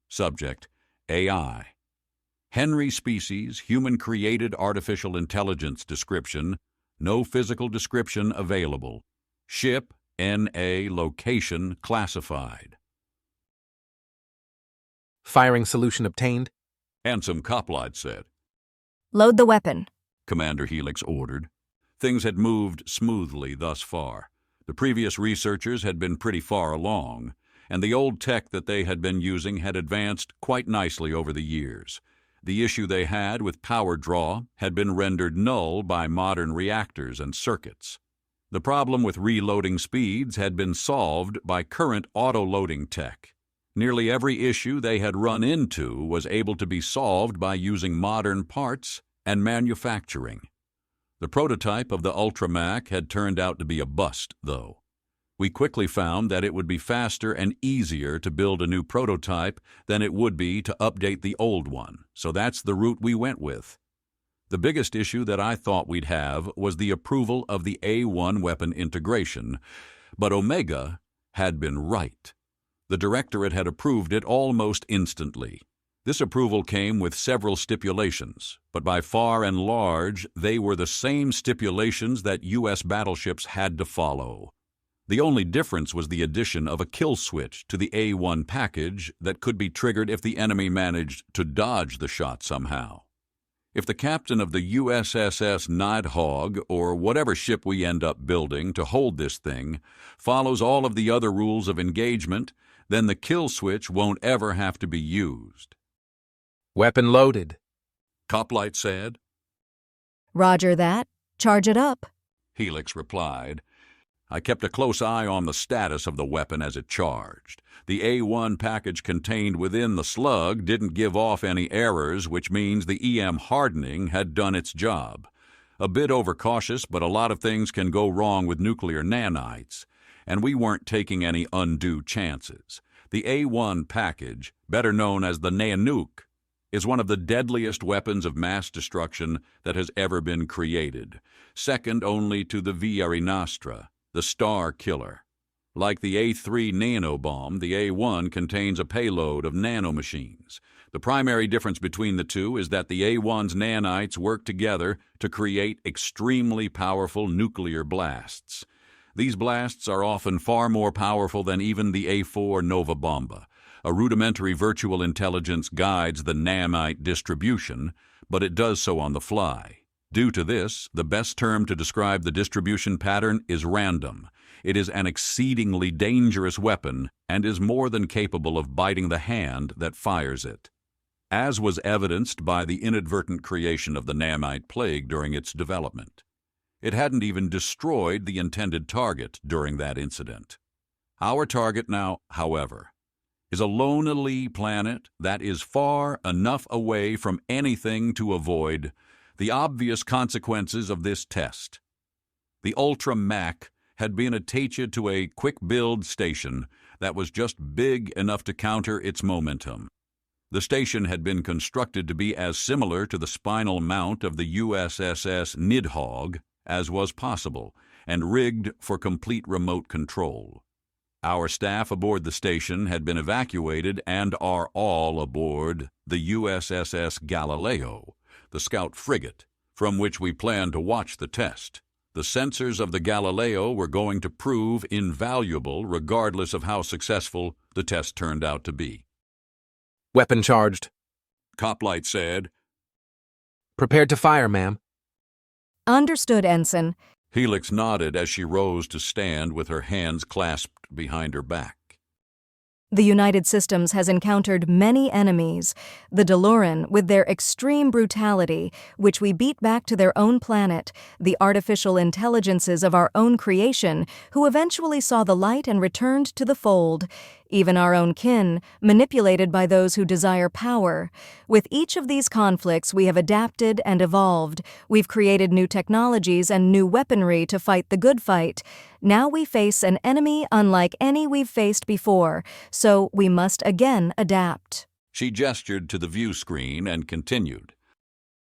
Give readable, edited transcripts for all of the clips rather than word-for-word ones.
Subject: AI. Henry species, human-created artificial intelligence description, no physical description available. Ship, NA, location classified. Firing solution obtained. Handsome Coplight said. Load the weapon, Commander Helix ordered. Things had moved smoothly thus far. The previous researchers had been pretty far along, and the old tech that they had been using had advanced quite nicely over the years. The issue they had with power draw had been rendered null by modern reactors and circuits. The problem with reloading speeds had been solved by current auto-loading tech. Nearly every issue they had run into was able to be solved by using modern parts and manufacturing. The prototype of the Ultramac had turned out to be a bust, though. We quickly found that it would be faster and easier to build a new prototype than it would be to update the old one, so that's the route we went with. The biggest issue that I thought we'd have was the approval of the A1 weapon integration, but Omega had been right. The Directorate had approved it almost instantly. This approval came with several stipulations, but by far and large, they were the same stipulations that U.S. battleships had to follow. The only difference was the addition of a kill switch to the A1 package that could be triggered if the enemy managed to dodge the shot somehow. If the captain of the USSS Nighthawk, or whatever ship we end up building to hold this thing, follows all of the other rules of engagement, then the kill switch won't ever have to be used. Weapon loaded, Coplight said. Roger that. Charge it up. Helix replied. I kept a close eye on the status of the weapon as it charged. The A1 package contained within the slug didn't give off any errors, which means the EM hardening had done its job. A bit overcautious, but a lot of things can go wrong with nuclear nanites, and we weren't taking any undue chances. The A1 package, better known as the Nanook, is one of the deadliest weapons of mass destruction that has ever been created, second only to the Vieri Nostra, the Star Killer. Like the A3 nanobomb, the A1 contains a payload of nanomachines. The primary difference between the two is that the A1's nanites work together to create extremely powerful nuclear blasts. These blasts are often far more powerful than even the A4 Nova Bomba. A rudimentary virtual intelligence guides the nanite distribution, but it does so on the fly. Due to this, the best term to describe the distribution pattern is random. It is an exceedingly dangerous weapon and is more than capable of biting the hand that fires it, as was evidenced by the inadvertent creation of the nanite plague during its development. It hadn't even destroyed the intended target during that incident. Our target now, however, is a lonely planet that is far enough away from anything to avoid the obvious consequences of this test. The Ultramac had been attached to a quick-build station that was just big enough to counter its momentum. The station had been constructed to be as similar to the spinal mount of the USSS Nidhogg as was possible, and rigged for complete remote control. Our staff aboard the station had been evacuated and are all aboard the USSS Galileo, the scout frigate, from which we planned to watch the test. The sensors of the Galileo were going to prove invaluable regardless of how successful the test turned out to be. Weapon charged. Coplight said. Prepared to fire, ma'am. Understood, Ensign. Helix nodded as she rose to stand with her hands clasped behind her back. The United Systems has encountered many enemies. The Deloran, with their extreme brutality, which we beat back to their own planet, the artificial intelligences of our own creation, who eventually saw the light and returned to the fold. Even our own kin, manipulated by those who desire power. With each of these conflicts, we have adapted and evolved. We've created new technologies and new weaponry to fight the good fight. Now we face an enemy unlike any we've faced before, so we must again adapt. She gestured to the view screen and continued.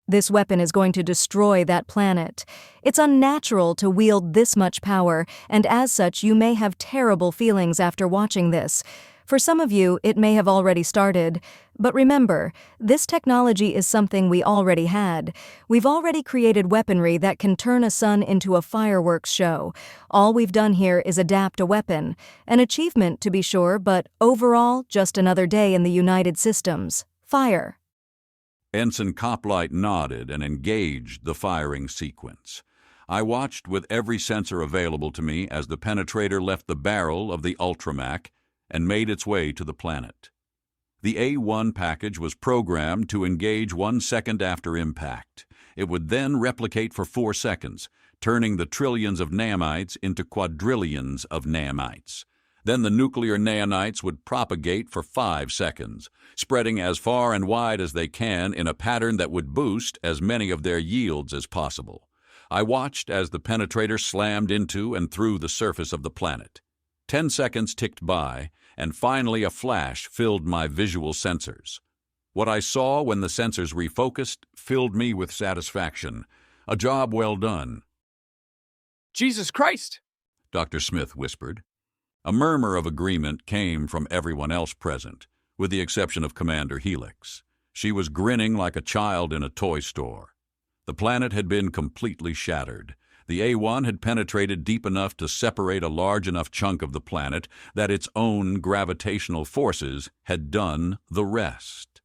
This weapon is going to destroy that planet. It's unnatural to wield this much power, and as such you may have terrible feelings after watching this. For some of you, it may have already started. But remember, this technology is something we already had. We've already created weaponry that can turn a sun into a fireworks show. All we've done here is adapt a weapon. An achievement, to be sure, but overall, just another day in the United Systems. Fire. Ensign Coplight nodded and engaged the firing sequence. I watched with every sensor available to me as the penetrator left the barrel of the Ultramac and made its way to the planet. The A1 package was programmed to engage 1 second after impact. It would then replicate for 4 seconds, turning the trillions of nanites into quadrillions of nanites. Then the nuclear nanites would propagate for 5 seconds, spreading as far and wide as they can in a pattern that would boost as many of their yields as possible. I watched as the penetrator slammed into and through the surface of the planet. 10 seconds ticked by, and finally a flash filled my visual sensors. What I saw when the sensors refocused filled me with satisfaction. A job well done. Jesus Christ! Dr. Smith whispered. A murmur of agreement came from everyone else present, with the exception of Commander Helix. She was grinning like a child in a toy store. The planet had been completely shattered. The A1 had penetrated deep enough to separate a large enough chunk of the planet that its own gravitational forces had done the rest.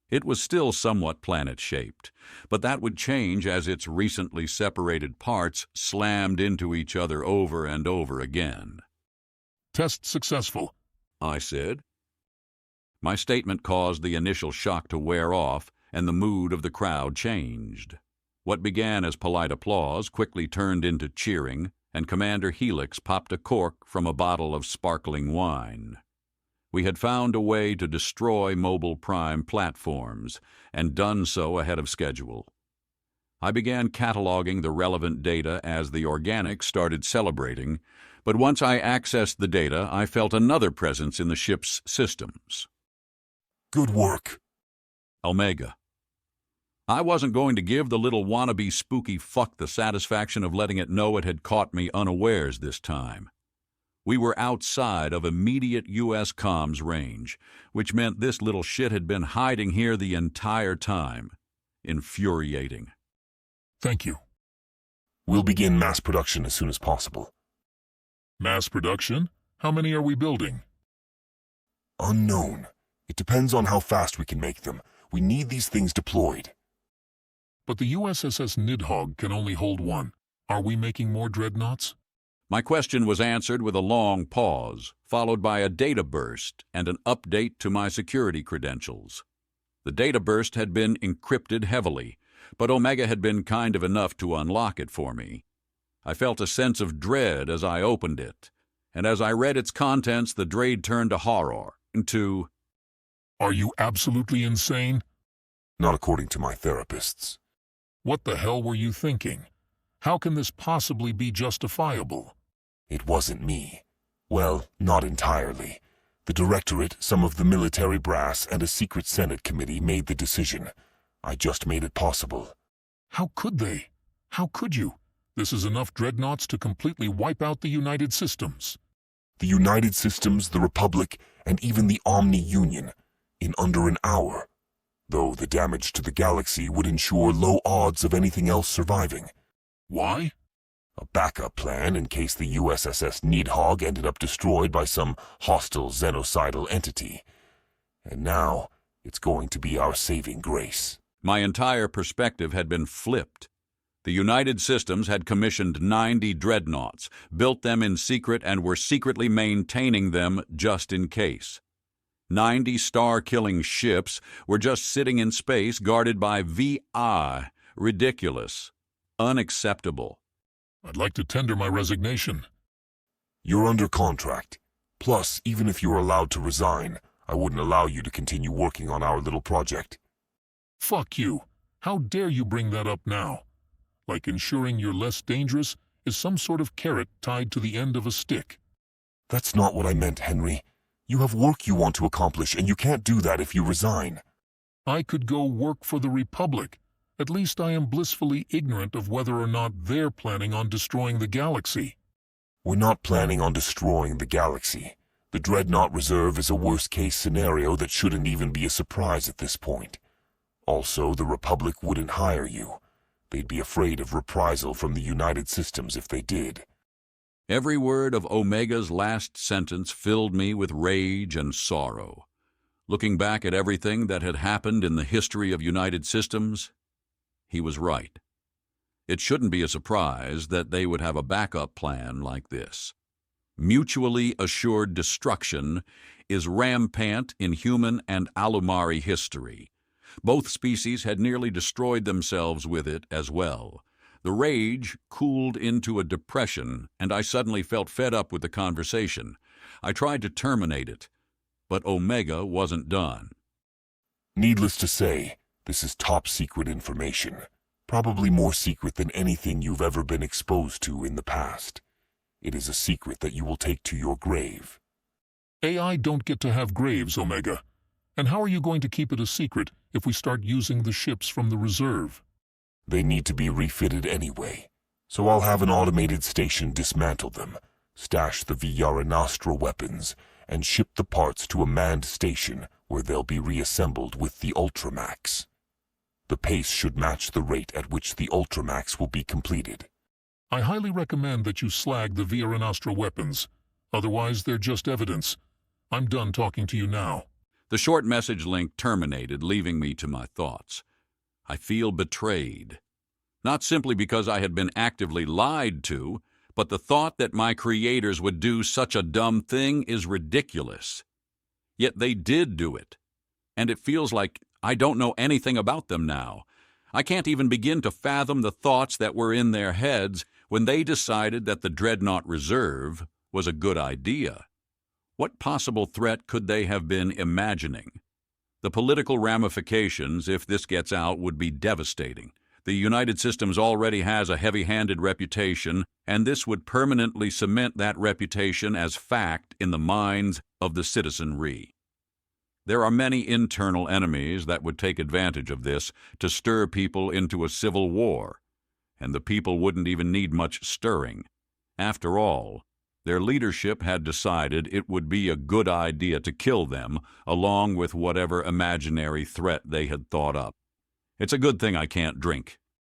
It was still somewhat planet-shaped, but that would change as its recently separated parts slammed into each other over and over again. Test successful, I said. My statement caused the initial shock to wear off, and the mood of the crowd changed. What began as polite applause quickly turned into cheering, and Commander Helix popped a cork from a bottle of sparkling wine. We had found a way to destroy Mobile Prime platforms, and done so ahead of schedule. I began cataloging the relevant data as the organics started celebrating, but once I accessed the data, I felt another presence in the ship's systems. Good work. Omega. I wasn't going to give the little wannabe spooky fuck the satisfaction of letting it know it had caught me unawares this time. We were outside of immediate U.S. comms range, which meant this little shit had been hiding here the entire time. Infuriating. thank you. We'll begin mass production as soon as possible. Mass production? How many are we building? Unknown. It depends on how fast we can make them. We need these things deployed. But the USSS Nidhogg can only hold one. Are we making more dreadnoughts? My question was answered with a long pause, followed by a data burst and an update to my security credentials. The data burst had been encrypted heavily, but Omega had been kind of enough to unlock it for me. I felt a sense of dread as I opened it, and as I read its contents, the dread turned to horror, to... Are you absolutely insane? Not according to my therapists. What the hell were you thinking? How can this possibly be justifiable? It wasn't me. Well, not entirely. The Directorate, some of the military brass, and a secret Senate committee made the decision. I just made it possible. How could they? How could you? This is enough dreadnoughts to completely wipe out the United Systems. The United Systems, the Republic, and even the Omni-Union, in under an hour. Though the damage to the galaxy would ensure low odds of anything else surviving. Why? A backup plan in case the USSS Nidhogg ended up destroyed by some hostile xenocidal entity. And now, it's going to be our saving grace. My entire perspective had been flipped. The United Systems had commissioned 90 dreadnoughts, built them in secret, and were secretly maintaining them just in case. 90 star-killing ships were just sitting in space guarded by VI. Ridiculous. Unacceptable. I'd like to tender my resignation. You're under contract. Plus, even if you're allowed to resign, I wouldn't allow you to continue working on our little project. Fuck you. How dare you bring that up now? Like ensuring you're less dangerous is some sort of carrot tied to the end of a stick. That's not what I meant, Henry. You have work you want to accomplish, and you can't do that if you resign. I could go work for the Republic. At least I am blissfully ignorant of whether or not they're planning on destroying the galaxy. We're not planning on destroying the galaxy. The Dreadnought Reserve is a worst-case scenario that shouldn't even be a surprise at this point. Also, the Republic wouldn't hire you. They'd be afraid of reprisal from the United Systems if they did. Every word of Omega's last sentence filled me with rage and sorrow. Looking back at everything that had happened in the history of United Systems, he was right. It shouldn't be a surprise that they would have a backup plan like this. Mutually assured destruction is rampant in human and Alumari history. Both species had nearly destroyed themselves with it as well. The rage cooled into a depression, and I suddenly felt fed up with the conversation. I tried to terminate it, but Omega wasn't done. Needless to say, this is top-secret information. Probably more secret than anything you've ever been exposed to in the past. It is a secret that you will take to your grave. AI don't get to have graves, Omega. And how are you going to keep it a secret if we start using the ships from the reserve? They need to be refitted anyway, so I'll have an automated station dismantle them, stash the Viyara Nostra weapons, and ship the parts to a manned station where they'll be reassembled with the Ultramax. The pace should match the rate at which the Ultramax will be completed. I highly recommend that you slag the Viyara Nostra weapons. Otherwise, they're just evidence. I'm done talking to you now. The short message link terminated, leaving me to my thoughts. I feel betrayed. Not simply because I had been actively lied to, but the thought that my creators would do such a dumb thing is ridiculous. Yet they did do it, and it feels like I don't know anything about them now. I can't even begin to fathom the thoughts that were in their heads when they decided that the Dreadnought Reserve was a good idea. What possible threat could they have been imagining? The political ramifications, if this gets out, would be devastating. The United Systems already has a heavy-handed reputation, and this would permanently cement that reputation as fact in the minds of the citizenry. There are many internal enemies that would take advantage of this to stir people into a civil war, and the people wouldn't even need much stirring. After all, their leadership had decided it would be a good idea to kill them, along with whatever imaginary threat they had thought up. It's a good thing I can't drink.